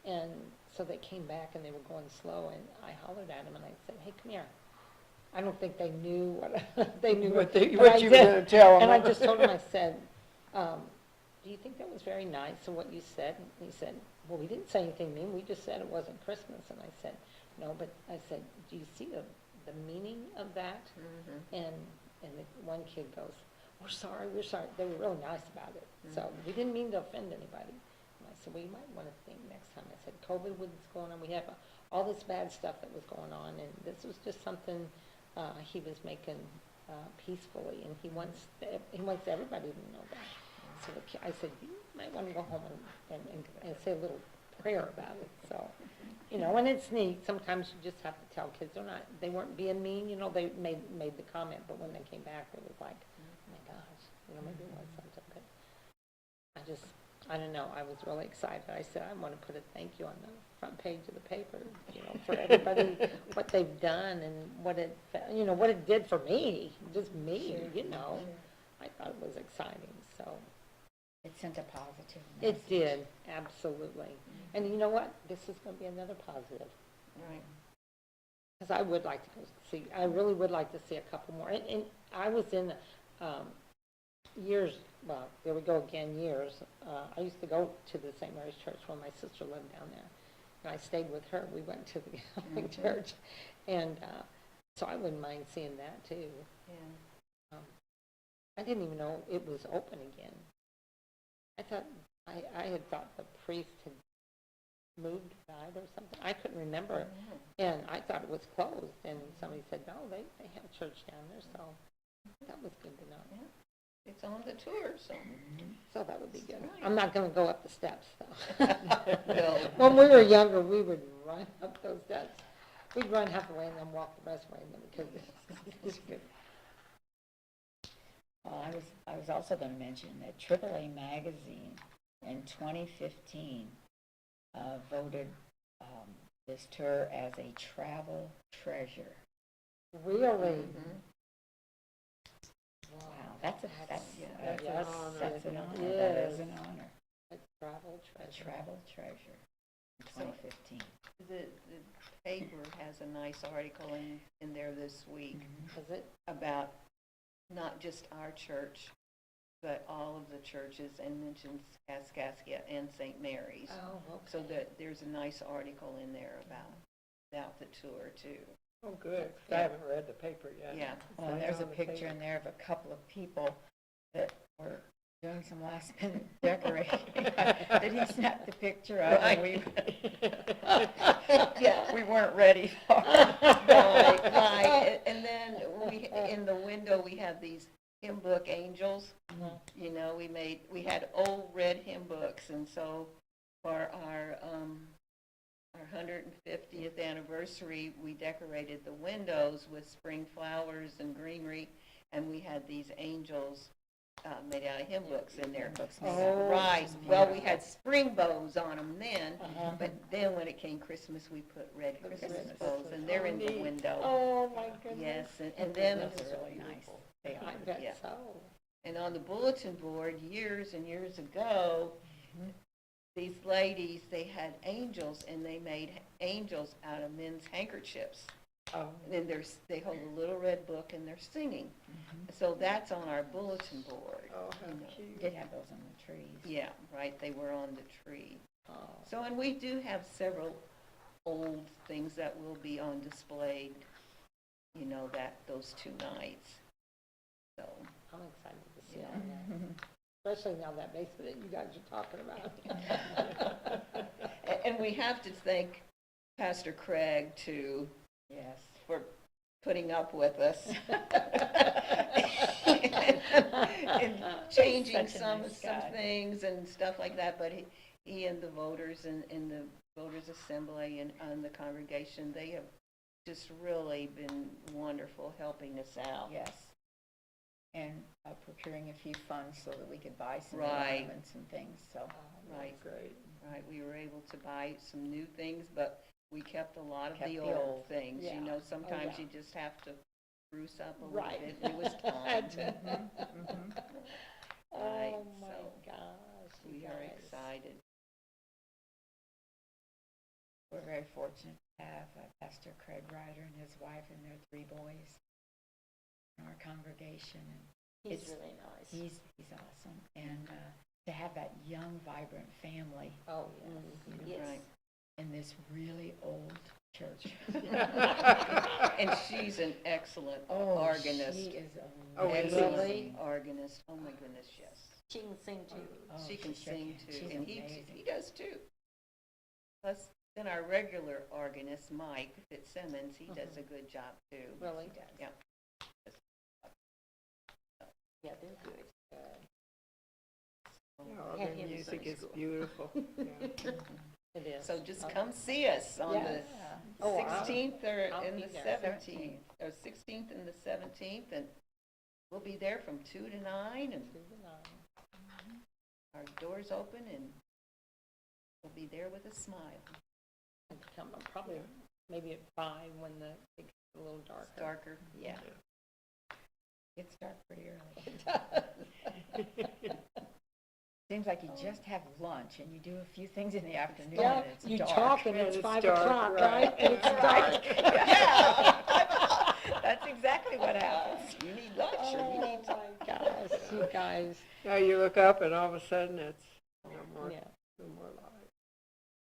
And so they came back and they were going slow, and I hollered at them and I said, "Hey, come here." I don't think they knew what they knew What but you I were did. going to tell them. And I just told him, I said, "Do you think that was very nice of what you said?" And he said, "Well, we didn't say anything mean. We just said it wasn't Christmas." And I said, "No, but," I said, "do you see the meaning of that?" And the one kid goes, we're sorry. They were really nice about it. So we didn't mean to offend anybody. And I said, well, you might want to think next time. I said, COVID was going on. We have all this bad stuff that was going on, and this was just something he was making peacefully, and he wants everybody to know that. So I said, you might want to go home and say a little prayer about it. So, you know, and it's neat. Sometimes you just have to tell kids they weren't being mean. You know, they made the comment, but when they came back, it was like, oh my gosh, you know, maybe it was something. But I don't know. I was really excited. I said, I want to put a thank you on the front page of the paper, you know, for everybody, what they've done and what it did for me, just me, you know. I thought it was exciting, so. It sent a positive It message. did, absolutely. And you know what? This is going to be another positive. Right. Because I would like to go see, I really would like to see a couple more. And I was in years, well, there we go again, years. I used to go to the St. Mary's Church when my sister lived down there. And I stayed with her. We went to the Catholic church. And so I wouldn't mind seeing that too. Yeah. I didn't even know it was open again. I had thought the priest had moved, died or something. I couldn't remember. And I thought it was closed. And somebody said, no, they have church down there. So that was good to know. Yeah. It's on the tour, so. So that would be good. Nice. I'm not going to go up the steps, though. No. When we were younger, we would run up those steps. We'd run halfway and then walk the rest of the way, because it's good. Well, I was also going to mention that AAA Magazine in 2015 voted this tour as a travel treasure. Really? Wow, that's an honor. It That is. is an honor. A travel A treasure. travel treasure in 2015. The paper has a nice article in there this week Is it? about not just our church, but all of the churches, and mentions Kaskaskia and St. Mary's. Oh, okay. So that there's a nice article in there about the tour too. Oh, good. 'Cause I haven't read the paper yet. Yeah. Well, and there's a picture in there of a couple of people that were doing some last minute decorating that he snapped the picture of, and we weren't ready for. Right. And then in the window, we have these hymn book angels. You know, we had old red hymn books, and so for our 150th anniversary, we decorated the windows with spring flowers and greenery, and we had these angels made out of hymn books in there. Oh, Right. Well, we had spring bows on them then, Uh-huh. but then when it came Christmas, we put red Christmas Christmas bows, and they're in the neat. window. Oh, my goodness. Yes, and then, Those are really nice. They I are. bet Yeah. so. and on the bulletin board, years and years ago, these ladies, they had angels, and they made angels out of men's handkerchiefs. Oh, And then they hold a little red book and they're singing. So that's on our bulletin board. oh, how you know. cute. Did have those on the trees. Yeah, right, they were on the tree. Oh, So, and we do have several old things that will be on display, you know, those 2 nights. So, I'm excited to see all that, especially now that basement that you guys are talking about. and we have to thank Pastor Craig too, Yes. for putting up with us. and changing Such a some nice guy. things and stuff like that, but he and the voters and the voters assembly and the congregation, they have just really been wonderful helping us out. Yes. And procuring a few funds so that we could buy some new Right. ornaments and things, so. Right, Great. right, we were able to buy some new things, but we kept a lot of Kept the the old old, things, yeah. you know, sometimes yeah. you just have to spruce up a little Right. bit, and it was time. Right, Oh, my so gosh, you we are guys. excited. We're very fortunate to have Pastor Craig Ryder and his wife and their 3 boys in our congregation. And He's It's- really nice. he's awesome. And to have that young, vibrant family Oh, yes. you know, Yes. Right. in this really old church. And she's an excellent Oh, organist. she is Oh, Excellent really? organist, oh my goodness, yes. She can sing too. Oh, She can sure sing can. too, She's and amazing. he does too. Plus, then our regular organist, Mike Fitzsimmons, he does a good job too. Really? He does, yeah. Yeah, they're good. Oh, Had their him in music Sunday is school. beautiful. Yeah. It is. So just Oh, come see us on Yeah. the Yeah. Oh, I'll- 16th or I'll and be the there. 17th, or 16th and the 17th, and we'll be there from 2 to 9, and 2 to 9. our doors open, and we'll be there with a smile. And come probably maybe at 5 when it gets a little darker. It's darker, yeah. It's dark pretty early. Seems like you just have lunch and you do a few things in the afternoon Yeah, and it's you dark. talk and And it's it's 5 dark, o'clock, right. right? And it's dark. Yeah. That's exactly what happens. You need lunch, or you Oh, need my gosh, you guys. Now you look up and all of a sudden it's no more Yeah. light.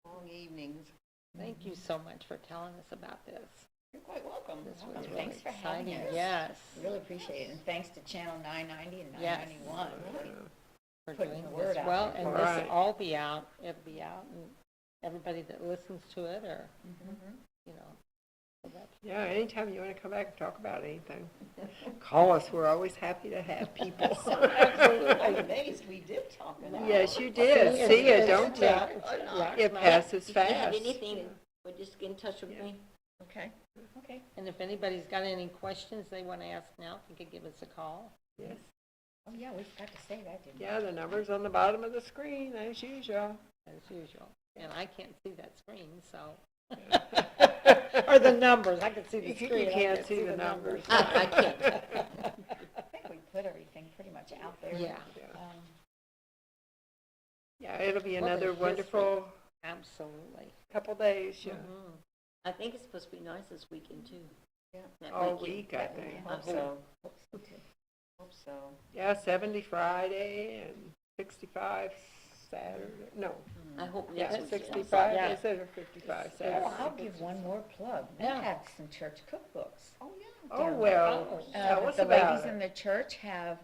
long evenings. Thank you so much for telling us about this. You're quite welcome. This was Welcome. really Thanks for having exciting. us. Yes, Really appreciate it. And thanks to Channel 990 and Yes. 991 for Putting doing the word this. out Well, there. and Right. this will all be out, it'll be out, and everybody that listens to it, or, you know, so that's Yeah, anytime you want to come back and talk about anything, call us. We're always happy to have people. I'm amazed we did talk about it. Yes, you did. See ya, don't yeah, take. yeah. It passes If you have fast. anything, well, just get in touch with Yeah. me. Okay. Okay. And if anybody's got any questions they want to ask now, if you could give us a call. Yes. Oh, yeah, we forgot to say that, didn't we? Yeah, the number's on the bottom of the screen as usual. As usual. And I can't see that screen, so. Or the numbers, I can see the You screen. I can't see the numbers. I can't. I think we put everything pretty much out there. Yeah, Um, Yeah, it'll be Well, another there's wonderful absolutely. couple days, yeah. Mhm. I think it's supposed to be nice this weekend too. Yeah. That All weekend. week, I think. Hope so. Hope so. Yeah, 70 Friday and 65 Saturday. No, I hope yeah, next weekend. 65 Yeah. instead of 55 Oh, Saturday. I'll give one more plug. We Yeah. have some church cookbooks. Oh, yeah. Oh, well, Oh. tell us The about ladies in it. the church have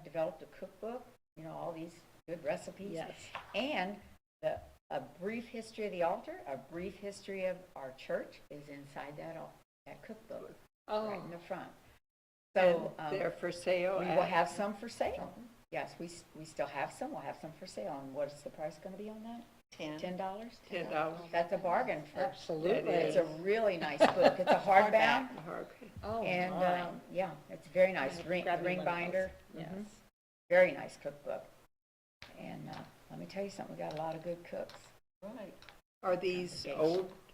developed a cookbook, you know, all these good recipes. Yes. And a brief history of the altar, a brief history of our church is inside that cookbook, right in Oh, the front. And So they're for sale we at. will have some for sale. Yes, we still have some. We'll have some for sale. And what is the price going to be on that? 10. $10? $10. That's a bargain for. absolutely. It's a really nice book. It's a hardbound. Okay. Oh, And, my. yeah, it's very nice, I'll ring grab me one of binder. those. Mhm. Yes. Very nice cookbook. And, let me tell you something, we got a lot of good cooks. Right. Are these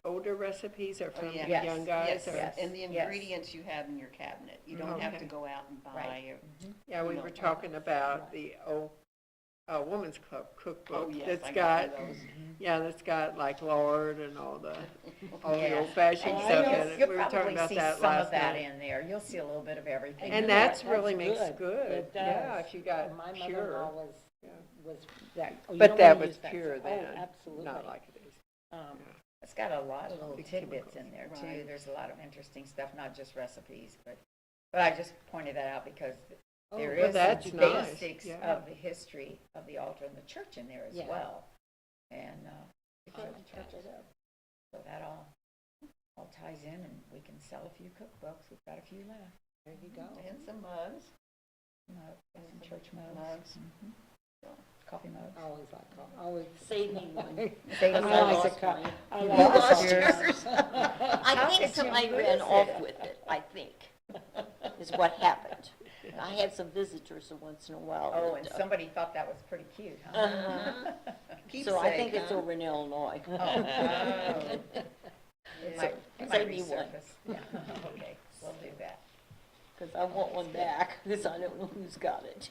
older recipes or from the yeah. Yes, young guys? Yes, or- yes. and the ingredients you have in your cabinet. You don't have to Okay. go out and buy. Right. Or, Yeah, we you were know, talking about the old a woman's club cookbook. Oh, yes, That's I got, got those. yeah, that's got like lard and all the Yeah. old-fashioned And stuff in you'll, it. you'll We were talking probably about see that some of last that night. in there. You'll see a little bit of everything. And you know that's what? really That's makes good. good. It Yeah, does. if you got My pure. mother-in-law Yeah. was that. Oh, you But don't that wanna was use that pure stuff. then, Oh, absolutely. not like it is. It's got a lot of little Big tidbits chemicals. in there too. Right. There's a lot of interesting stuff, not just recipes, but I just pointed that out because Oh, there well, is that's some nice, basics yeah. of the history of the altar and the church in there as Yeah. well. And, I like that. so that all ties in and we can sell a few cookbooks. We've got a few left. There you go. And some mugs. Some church mugs. Mugs. Coffee mugs. I always like coffee. Always. Save me one. Save I me I one. like the lost cup. mine. I You like lost the yours. I How think did you somebody lose ran off it? with it, I think, is what happened. I have some visitors once in a while. Oh, that, and somebody thought that was pretty cute, huh? Uh-huh. So I think it's over in Illinois. Oh. It might Save me one. resurface. Yeah, okay, we'll do that. Because I want one back, because I don't know who's got it.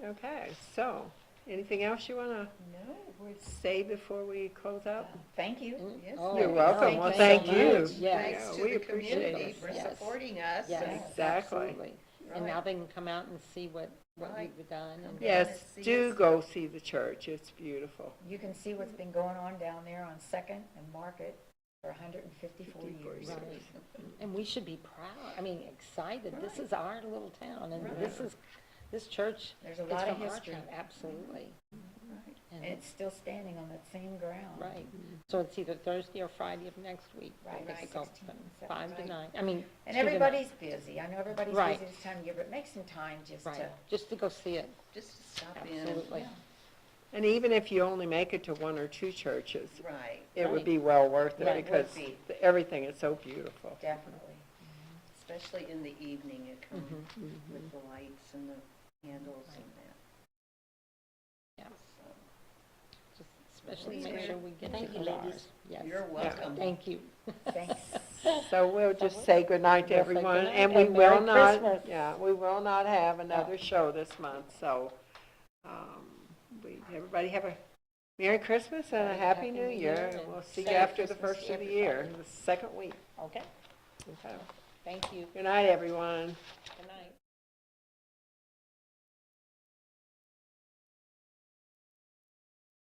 Okay, so, anything else you want to No, we're say before we close out? Thank you. Yes. Oh, You're welcome. Well, thank thank you you. so much. Yes. Thanks Yeah, to we the appreciate community it. for Yes. supporting us. Yes, and- Exactly. absolutely. And now they can come out and see what Right. you've done. And Yes, see do us. go see the church. It's beautiful. You can see what's been going on down there on Second and Market for 154 years. Right. And we should be proud, I mean, excited. This is our little town, and this church There's a is lot of from our history. town, absolutely. And it's still standing on that same ground. Right, so it's either Thursday or Friday of next week. Right, It's 16, open, 17. 5 to 9, I mean. And 2 to 9. everybody's busy. I know everybody's Right. busy this time of year, but make some time just Right, to. just to go see it, Just to stop in. and- absolutely. And even if you only make it to one or two churches, Right. it would Right. be well worth it Right, it because would be. everything is so beautiful. Definitely. Especially in the evening, it comes Mm-hmm. with the lights and the candles and that. Yeah. So, Just especially That's make great. sure we get Thank to you, the ladies. bars. Yes. You're welcome. Thank you. Thanks. So we'll just say goodnight to We'll say everyone, goodnight and we and will Merry not, Christmas. yeah, we will not have another show this month, so, everybody have a Merry Christmas and a Happy New Year, and we'll see you Merry after the Christmas first to of the year, everybody. the second week. Okay, Okay. thank you. Good night, everyone. Good night.